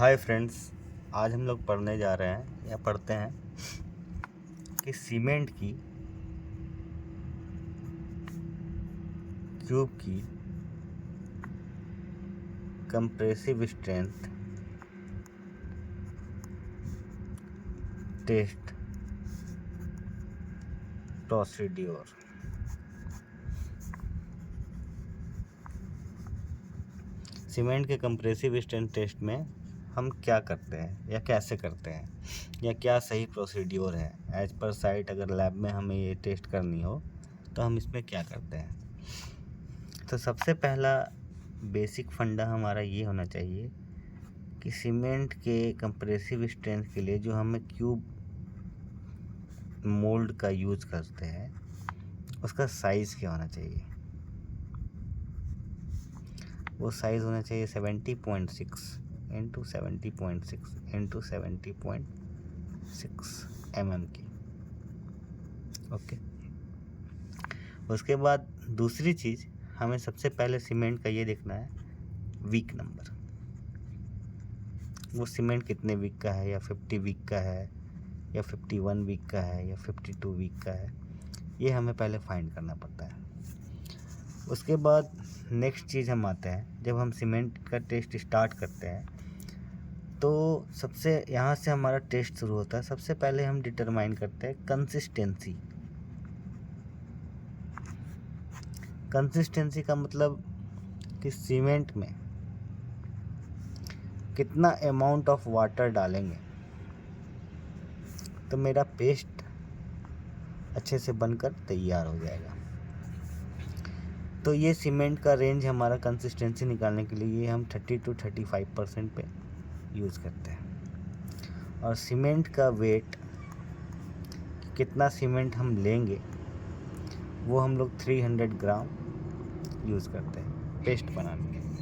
Hi friends, आज हम लोग पढ़ने जा रहे हैं या पढ़ते हैं कि सीमेंट की क्यूब की compressive strength test procedure. Cement के कंप्रेसिव स्ट्रेंथ टेस्ट में हम क्या करते हैं या कैसे करते हैं या क्या सही प्रोसीड्योर है एज पर साइट। अगर लैब में हमें ये टेस्ट करनी हो तो हम इसमें क्या करते हैं। तो सबसे पहला बेसिक फंडा हमारा ये होना चाहिए कि सीमेंट के कंप्रेसिव स्ट्रेंथ के लिए जो हमें क्यूब मोल्ड का यूज़ करते हैं उसका साइज़ क्या होना चाहिए। वो साइज़ होना चाहिए 70.6 इंटू 70.6 इंटू 70.6 mm की। ओके, उसके बाद दूसरी चीज़ हमें सबसे पहले सीमेंट का ये देखना है वीक नंबर। वो सीमेंट कितने वीक का है, या 50 वीक का है, या 51 वीक का है, या 52 वीक का है, ये हमें पहले फाइंड करना पड़ता है। उसके बाद नेक्स्ट चीज़ हम आते हैं, जब हम सीमेंट का टेस्ट स्टार्ट करते हैं तो सबसे यहाँ से हमारा टेस्ट शुरू होता है। सबसे पहले हम डिटरमाइन करते हैं कंसिस्टेंसी। कंसिस्टेंसी का मतलब कि सीमेंट में कितना अमाउंट ऑफ वाटर डालेंगे तो मेरा पेस्ट अच्छे से बनकर तैयार हो जाएगा। तो ये सीमेंट का रेंज हमारा कंसिस्टेंसी निकालने के लिए हम 30 to 35% पे यूज़ करते हैं। और सीमेंट का वेट, कितना सीमेंट हम लेंगे, वो हम लोग 300 ग्राम यूज़ करते हैं पेस्ट बनाने के लिए।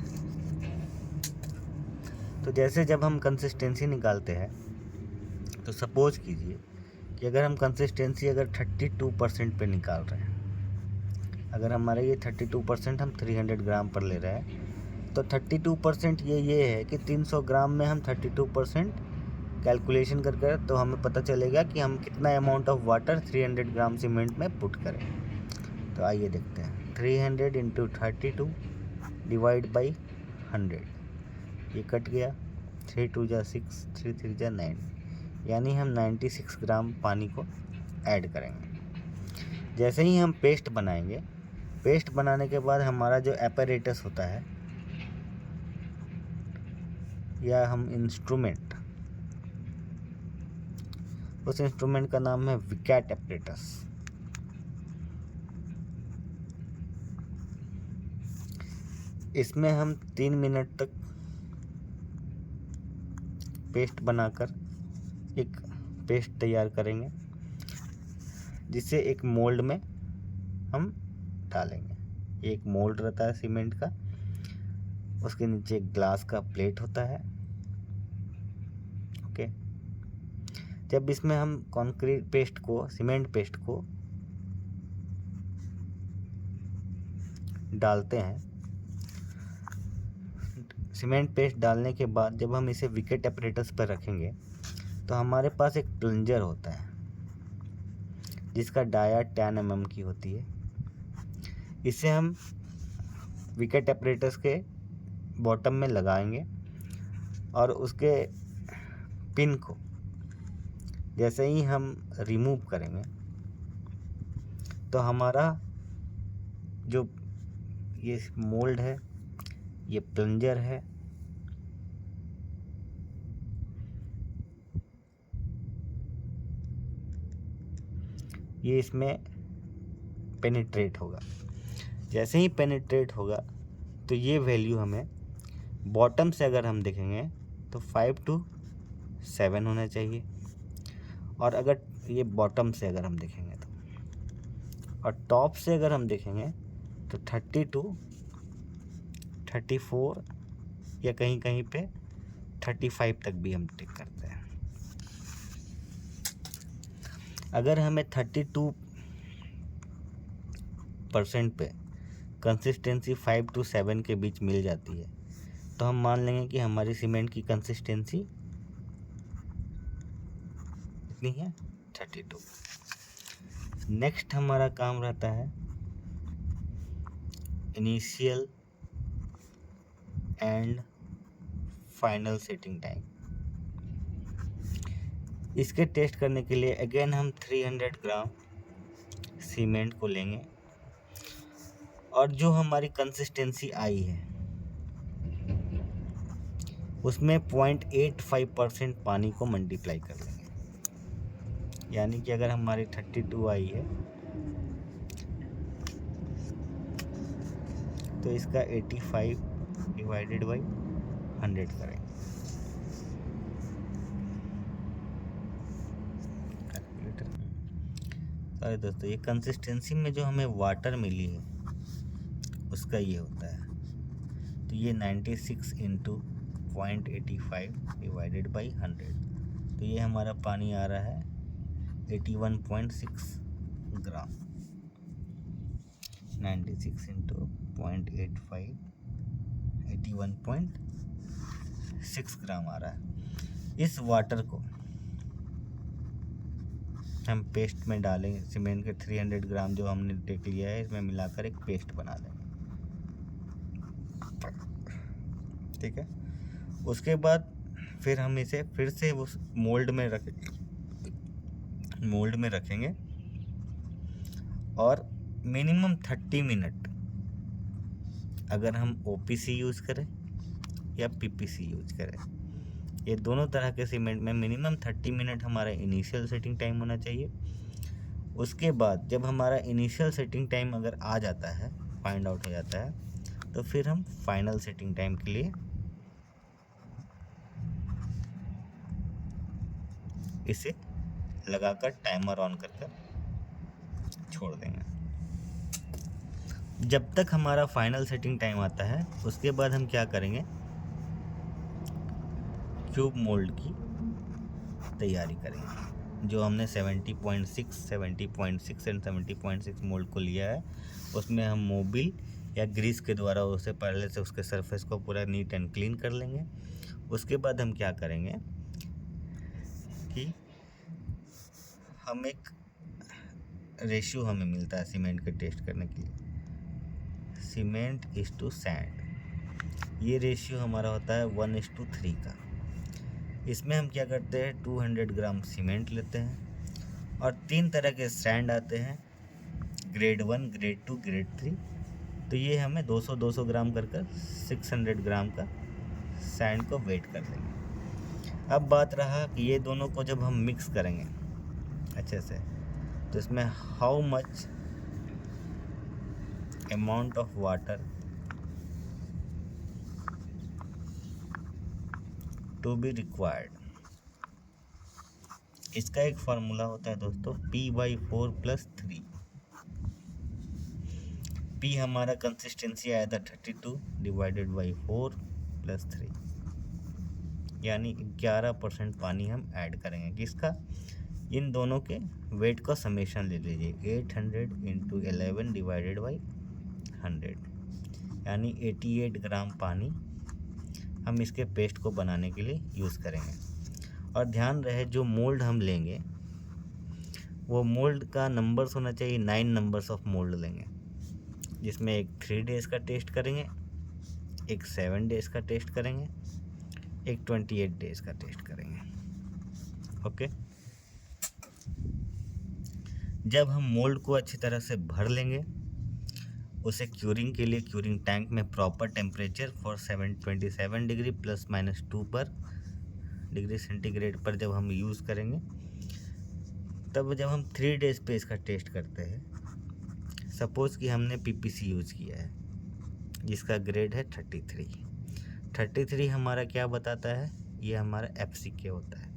तो जैसे जब हम कंसिस्टेंसी निकालते हैं तो सपोज कीजिए कि अगर हम कंसिस्टेंसी 32% पे निकाल रहे हैं, अगर हमारा ये 32% हम 300 ग्राम पर ले रहे हैं तो 32% ये है कि 300 ग्राम में हम 32% कैलकुलेशन करके तो हमें पता चलेगा कि हम कितना amount of water 300 gram cement में पुट करें। तो आइए देखते हैं। 300 इंटू 32 डिवाइड बाई 100, ये कट गया। 3 2 जा 6, 3 3 जा 9, यानी हम 96 ग्राम पानी को ऐड करेंगे। जैसे ही हम पेस्ट बनाएंगे, पेस्ट बनाने के बाद हमारा जो एपरेटस होता है या हम इंस्ट्रूमेंट, उस इंस्ट्रूमेंट का नाम है विकैट एपरेटस। इसमें हम 3 मिनट तक पेस्ट बनाकर एक पेस्ट तैयार करेंगे, जिसे एक मोल्ड में हम डालेंगे। एक मोल्ड रहता है सीमेंट का, उसके नीचे एक ग्लास का प्लेट होता है। ओके, जब इसमें हम कंक्रीट पेस्ट को, सीमेंट पेस्ट को डालते हैं, सीमेंट पेस्ट डालने के बाद जब हम इसे विकेट एपरेटस पर रखेंगे तो हमारे पास एक प्लंजर होता है जिसका डाया 10 mm की होती है। इसे हम विकेट एपरेटस के बॉटम में लगाएंगे और उसके पिन को जैसे ही हम रिमूव करेंगे तो हमारा जो ये मोल्ड है, ये प्लंजर है, ये इसमें पेनिट्रेट होगा। जैसे ही पेनिट्रेट होगा तो ये वैल्यू हमें बॉटम से अगर हम देखेंगे तो 5 to 7 होना चाहिए, और अगर ये बॉटम से अगर हम देखेंगे तो, और टॉप से अगर हम देखेंगे तो 30 to 34 या कहीं कहीं पे 35 तक भी हम टिक करते हैं। अगर हमें 32% पे कंसिस्टेंसी 5 to 7 के बीच मिल जाती है तो हम मान लेंगे कि हमारी सीमेंट की कंसिस्टेंसी कितनी है, 32। नेक्स्ट हमारा काम रहता है initial and final setting time. इसके टेस्ट करने के लिए अगेन हम 300 ग्राम सीमेंट को लेंगे और जो हमारी कंसिस्टेंसी आई है उसमें 0.85% पानी को मल्टीप्लाई कर लेंगे। यानी कि अगर हमारी 32 आई है तो इसका 85 डिवाइडेड बाई 100 करेंगे। सॉरी दोस्तों, ये कंसिस्टेंसी में जो हमें वाटर मिली है उसका ये होता है। तो ये 96 इंटू 0.85 डिवाइडेड बाई 100, तो ये हमारा पानी आ रहा है 81.6 ग्राम। 96 इंटू 0.85 81.6 ग्राम आ रहा है। इस वाटर को हम पेस्ट में डालेंगे। सीमेंट के 300 ग्राम जो हमने टेक लिया है इसमें मिलाकर एक पेस्ट बना देंगे, ठीक है। उसके बाद फिर हम इसे फिर से उस मोल्ड में रखेंगे और मिनिमम 30 मिनट अगर हम OPC यूज़ करें या PPC यूज करें, ये दोनों तरह के सीमेंट में मिनिमम 30 मिनट हमारा इनिशियल सेटिंग टाइम होना चाहिए। उसके बाद जब हमारा इनिशियल सेटिंग टाइम अगर आ जाता है, फाइंड आउट हो जाता है, तो फिर हम फाइनल सेटिंग टाइम के लिए इसे लगाकर टाइमर ऑन करके छोड़ देंगे। जब तक हमारा फाइनल सेटिंग टाइम आता है उसके बाद हम क्या करेंगे, क्यूब मोल्ड की तैयारी करेंगे। जो हमने 70.6, 70.6 एंड 70.6 मोल्ड को लिया है उसमें हम मोबिल या ग्रीस के द्वारा उसे पहले से उसके सरफेस को पूरा नीट एंड क्लीन कर लेंगे। उसके बाद हम क्या करेंगे कि हम एक रेशियो हमें मिलता है सीमेंट के टेस्ट करने के लिए, सीमेंट इज टू सैंड। ये रेशियो हमारा होता है 1:3 का। इसमें हम क्या करते हैं, 200 ग्राम सीमेंट लेते हैं और 3 तरह के सैंड आते हैं, ग्रेड 1, ग्रेड 2, ग्रेड 3। तो ये हमें 200 ग्राम कर 600 ग्राम का सैंड को वेट कर देंगे। अब बात रहा कि ये दोनों को जब हम मिक्स करेंगे अच्छे से, तो इसमें how much amount of water to be required. इसका एक फार्मूला होता है दोस्तों, P/4 + 3। P हमारा कंसिस्टेंसी आया था 32 डिवाइडेड बाई 4 + 3, यानी 11% पानी हम ऐड करेंगे। किसका, इन दोनों के वेट का समेशन ले लीजिए, 800 इंटू 11 डिवाइडेड बाई 100, यानी 88 ग्राम पानी हम इसके पेस्ट को बनाने के लिए यूज़ करेंगे। और ध्यान रहे जो मोल्ड हम लेंगे वो मोल्ड का नंबर्स होना चाहिए, 9 नंबर्स ऑफ मोल्ड लेंगे, जिसमें एक 3 डेज़ का टेस्ट करेंगे, एक 7 डेज़ का टेस्ट करेंगे, एक 28 डेज़ का टेस्ट करेंगे। ओके, जब हम मोल्ड को अच्छी तरह से भर लेंगे, उसे क्यूरिंग के लिए क्यूरिंग टैंक में प्रॉपर टेम्परेचर फॉर 727 डिग्री ±2 पर डिग्री सेंटीग्रेड पर जब हम यूज़ करेंगे, तब जब हम 3 डेज़ पे इसका टेस्ट करते हैं, सपोज़ कि हमने PPC यूज़ किया है जिसका ग्रेड है 33 हमारा क्या बताता है, ये हमारा FCK होता है,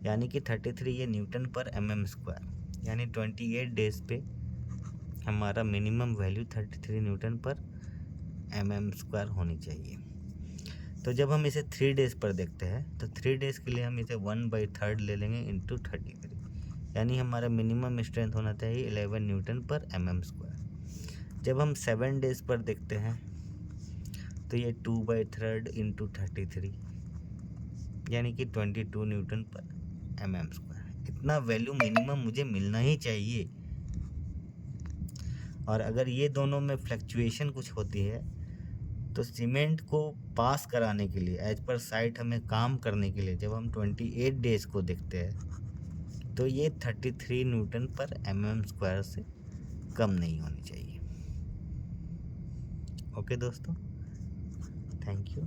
यानी कि 33 ये न्यूटन पर mm², यानी 28 डेज़ पे हमारा मिनिमम वैल्यू 33 न्यूटन पर mm² होनी चाहिए। तो जब हम इसे 3 डेज़ पर देखते हैं तो 3 डेज़ के लिए हम इसे 1/3 ले लेंगे इंटू 33, यानी हमारा मिनिमम स्ट्रेंथ होना चाहिए 11 न्यूटन पर mm²। जब हम 7 डेज़ पर देखते हैं तो ये 2/3 इंटू 33 यानी कि 22 न्यूटन पर mm²। इतना वैल्यू मिनिमम मुझे मिलना ही चाहिए। और अगर ये दोनों में फ्लक्चुएशन कुछ होती है तो सीमेंट को पास कराने के लिए एज पर साइट हमें काम करने के लिए जब हम 28 डेज को देखते हैं तो ये 33 न्यूटन पर mm² से कम नहीं होनी चाहिए। ओके दोस्तों, थैंक यू।